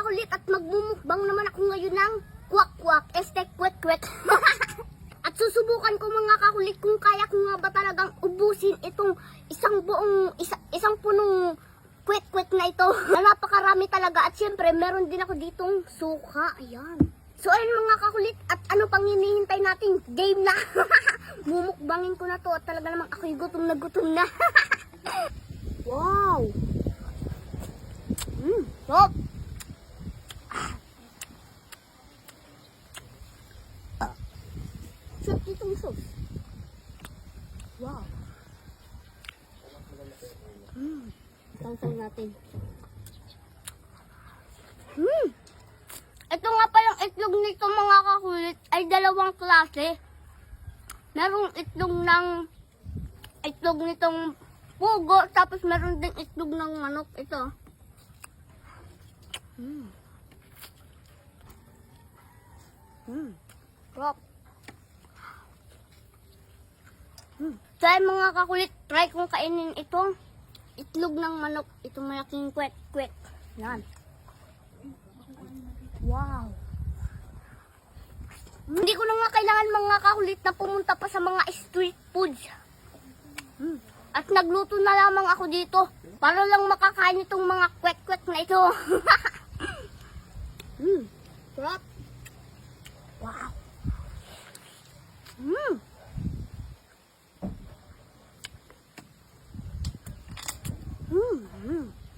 kakulit at magmumukbang naman ako ngayon ng kwak-kwak, kwek-kwek. At susubukan ko mga kakulit kung kaya ko nga ba talagang ubusin itong isang punong kwek-kwek na ito. Na napakarami talaga at syempre meron din ako ditong suka. Ayan. So ayun mga kakulit, at ano pang hinihintay natin? Game na! Mumukbangin ko na to at talaga namang ako'y gutom na. Wow! Stop! Sarap itong sauce. Wow! Sangsang natin. Ito nga palang itlog nito mga kakulit ay dalawang klase. Merong itlog nitong pugo, tapos meron ding itlog ng manok. Ito. Sarap. So ay mga kakulit, try kong kainin ito. Itlog ng manok. Ito malaking kwek-kwek. Yan. Wow. Hindi ko na nga kailangan mga kakulit na pumunta pa sa mga street foods. At nagluto na lamang ako dito para lang makakain itong mga kwek-kwek na ito. Sarap. Wow.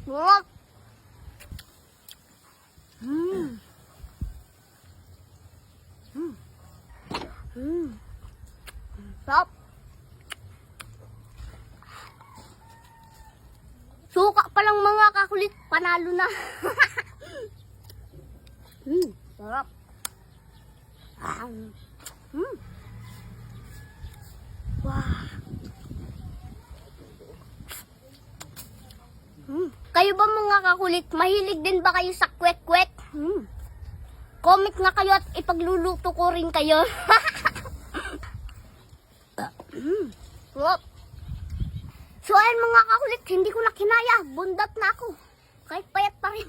Sarap. Sarap. Suka pa lang mga kakulit, panalo na. Sarap. Wow. Kayo ba mga kakulit, mahilig din ba kayo sa kwek-kwek? Comment nga kayo at ipagluluto ko rin kayo. So ayun mga kakulit, hindi ko na kinaya. Bundat na ako. Kahit payat pa rin.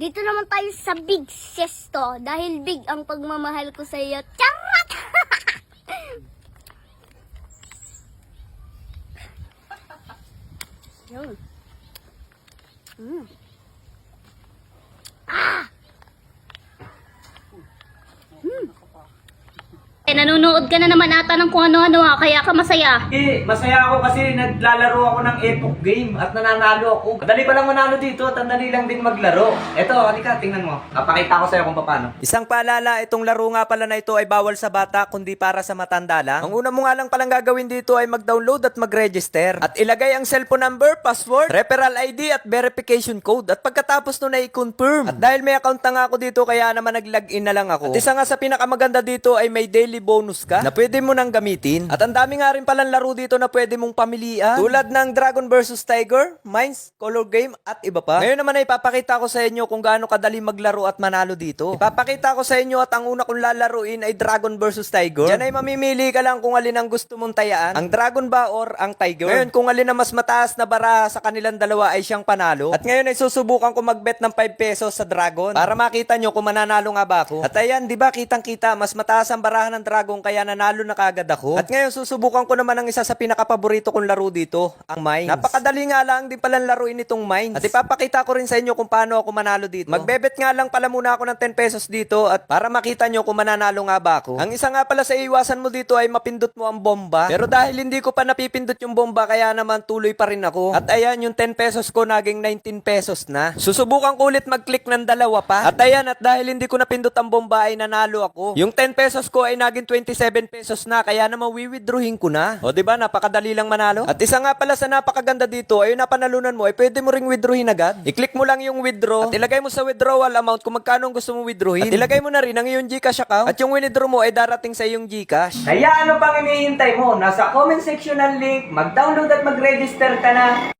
Dito naman tayo sa Big Sesto. Dahil big ang pagmamahal ko sa iyo. Charot! Yun. Nanonood ka na naman ata ng kung ano-ano kaya ka masaya. Masaya ako kasi naglalaro ako ng Epoch game at nananalo ako. Madali pa lang manalo dito at ang dali lang din maglaro. Eto, halika, tingnan mo. Papakita ko sa'yo kung paano. Isang paalala, itong laro nga pala na ito ay bawal sa bata kundi para sa matanda lang. Ang una mo nga lang palang gagawin dito ay mag-download at mag-register. At ilagay ang cellphone number, password, referral ID at verification code. At pagkatapos nun ay confirm. At dahil may account na nga ako dito kaya naman nag-login na lang ako. At isa nga sa pinakamaganda dito ay may daily bonus ka na pwede mo nang gamitin. At ang dami nga rin palang laro dito na pwede mong pamilian. Tulad ng Dragon vs Tiger, Mines, Color Game at iba pa. Ngayon naman ay ipapakita ko sa inyo kung gaano kadali maglaro at manalo dito. Ipapakita ko sa inyo at ang una kong lalaruin ay Dragon vs Tiger. Diyan ay mamimili ka lang kung alin ang gusto mong tayaan, ang Dragon ba or ang Tiger. Ngayon kung alin na mas mataas na bara sa kanilang dalawa ay siyang panalo. At ngayon ay susubukan ko magbet ng 5 pesos sa Dragon para makita nyo kung mananalo nga ba ako. At ayan, di ba kitang kita mas mataas ang barahan ng Dragon kaya nanalo na kagad ako. At ngayon susubukan ko naman ang isa sa pinakapaborito kong laro dito, ang Mines. Napakadali nga lang din palang laruin itong Mines. At ipapakita ko rin sa inyo kung paano ako manalo dito. Magbebet nga lang pala muna ako ng 10 pesos dito at para makita nyo kung mananalo nga ba ako. Ang isa nga pala sa iwasan mo dito ay mapindot mo ang bomba. Pero dahil hindi ko pa napipindot yung bomba kaya naman tuloy pa rin ako. At ayan, yung 10 pesos ko naging 19 pesos na. Susubukan ko ulit mag-click ng dalawa pa. At ayan, at dahil hindi ko napindot ang bomba ay nanalo ako. Yung 10 pesos ko ay naging 27 pesos na kaya naman wiwithdrawin ko na. O diba, napakadali lang manalo. At isa nga pala sa napakaganda dito ay yung napanalunan mo ay pwede mo ring withdrawin agad. I-click mo lang yung withdraw at ilagay mo sa withdrawal amount kung magkano ang gusto mo withdrawin. At ilagay mo na rin ang iyong GCash account at yung withdraw mo ay darating sa iyong GCash. Kaya ano pang hinihintay mo? Nasa comment section ng link, mag-download at mag-register ka na.